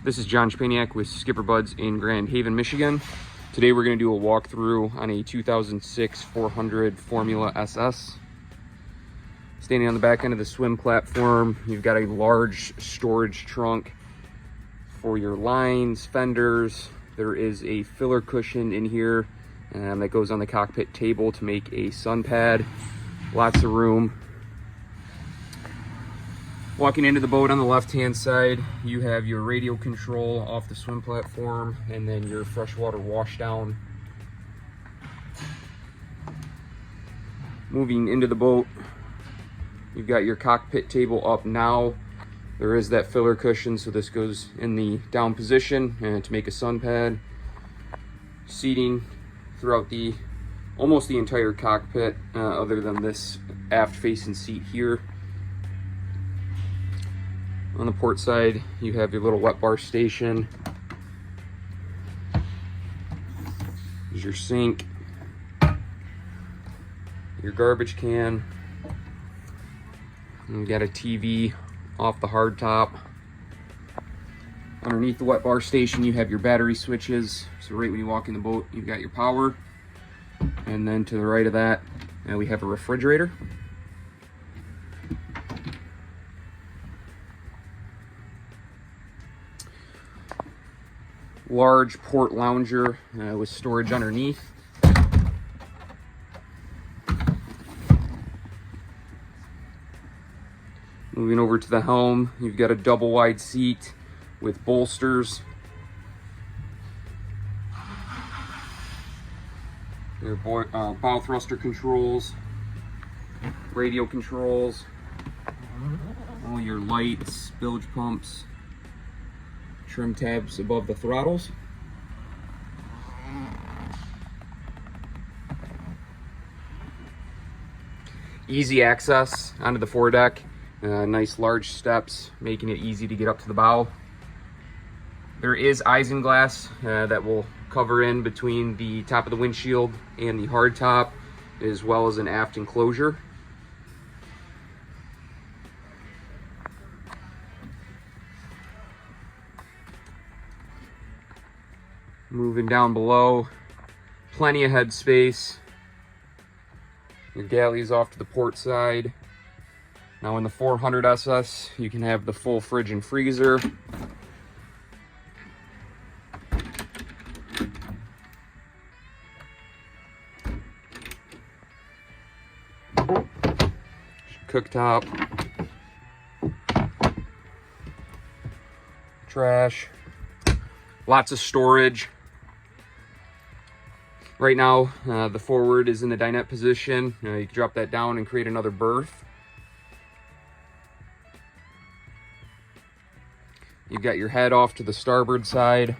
This is John Spaniak with SkipperBud's in Grand Haven, Michigan. Today we're going to do a walkthrough on a 2006 400 Formula SS. Standing on the back end of the swim platform, you've got a large storage trunk for your lines, fenders. There is a filler cushion in here that goes on the cockpit table to make a sun pad. Lots of room. Walking into the boat on the left-hand side, you have your radio control off the swim platform and then your freshwater washdown. Moving into the boat, you've got your cockpit table up now. There is that filler cushion, so this goes in the down position to make a sun pad. Seating throughout almost the entire cockpit, other than this aft-facing seat here. On the port side, you have your little wet bar station. There's your sink, your garbage can, and you got a TV off the hard top. Underneath the wet bar station, you have your battery switches. So right when you walk in the boat, you've got your power. And then to the right of that, we have a refrigerator. Large port lounger with storage underneath. Moving over to the helm, you've got a double wide seat with bolsters. Your bow thruster controls, radio controls, all your lights, bilge pumps, trim tabs above the throttles. Easy access onto the foredeck. Nice large steps, making it easy to get up to the bow. There is isinglass that will cover in between the top of the windshield and the hard top, as well as an aft enclosure. Moving down below, plenty of headspace. Your galley's off to the port side. Now in the 400 SS, you can have the full fridge and freezer. Cooktop. Trash. Lots of storage. Right now, the forward is in the dinette position. You can drop that down and create another berth. You've got your head off to the starboard side.